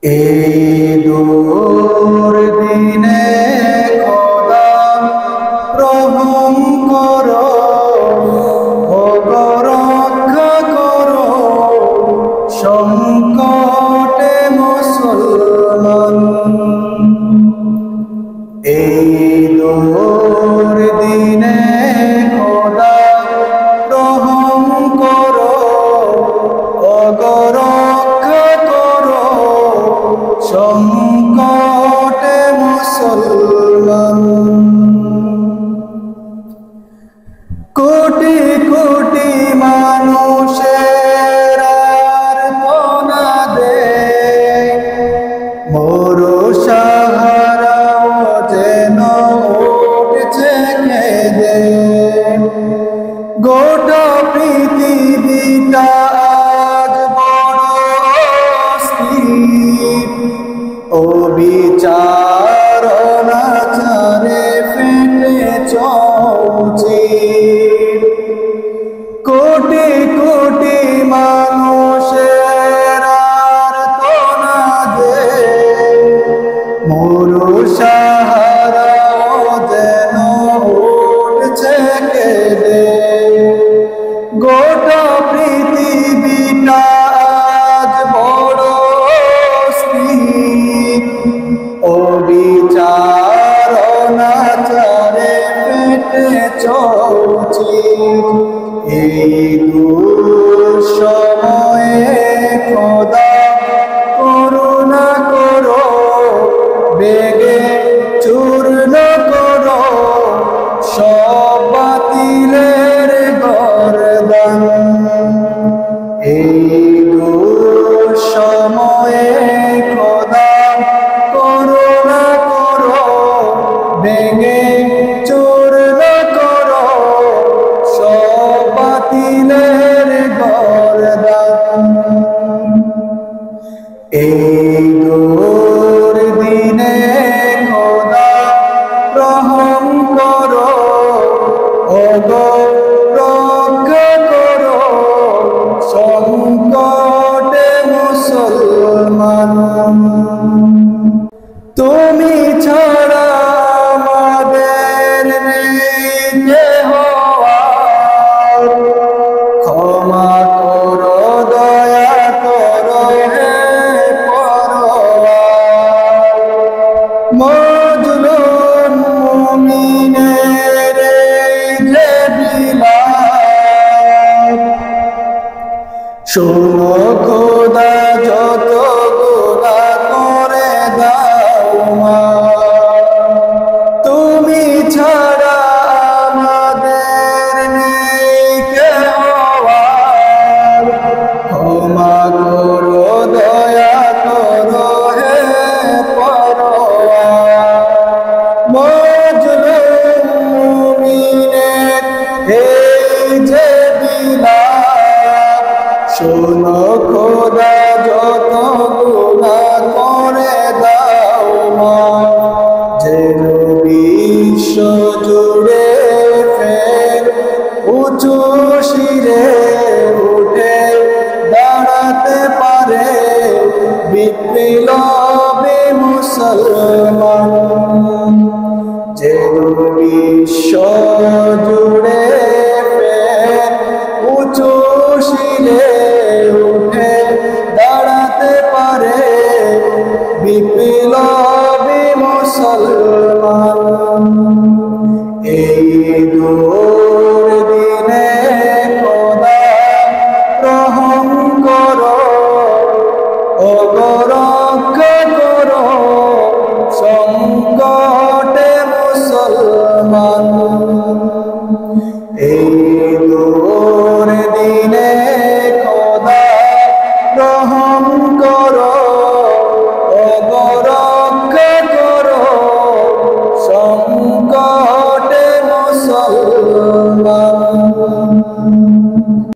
এই দুর্দিনে খোদা রহম করো, ওগো রক্ষা করো সংকটে মুসলমান। এই দুর্দিনে খোদা রহম করো, ওগো রক্ষা করো সংকটে মুসলমান। কোটি কোটি মানুষের আর্তনাদে মরু সাহারাও যেন উঠছে কেঁদে। গোটা পৃথিবীটা আজ বড় অস্থির, অবিচার অনাচারে ফেটে চলছে। কোটি কোটি মানুষের আর্তনাদে মরু সাহারাও যেন উঠছে কেঁদে। গোটা পৃথিবীটা আজ বড় অস্থির, অবিচার অনাচারে ফেটে চলছে। এই দুঃসময়ে খোদা করুণা করো, বেগে চূর্ণ করো সব বাতিলের গর্দান। এই দুঃসময়ে খোদা করুণা করো, বেগে চূর্ণ করো সব বাতিলের গর্দান। এই দুর্দিনে খোদা রহম করো, ওগো রক্ষা করো সংকটে মুসলমান। তুমি ছাড়া আমাদের নেই কেহ আর, ক্ষমা করো দয়া করো হে পরওয়ার। মজলুম মুমিনের এই যে বিলাপ, শোনো খোদা যত গুনাহ করে দাও মাফ। তুমি ছাড়া আমাদের নেই কেহ আর, ক্ষমা করো দয়া করো হে পরওয়ার। মজলুম মুমিনের এই যে বিলাপ, শোনো খোদা যত গুনাহ করে দাও মাফ। যেন বিশ্ব জুড়ে ফের উঁচু শিরে উঠে দাঁড়াতে পারে বিপ্লবী মুসলমান। যেন বিশ্ব জুড়ে ফের উঁচু শিরে উঠে দাঁড়াতে পারে বিপ্লবী মুসলমান।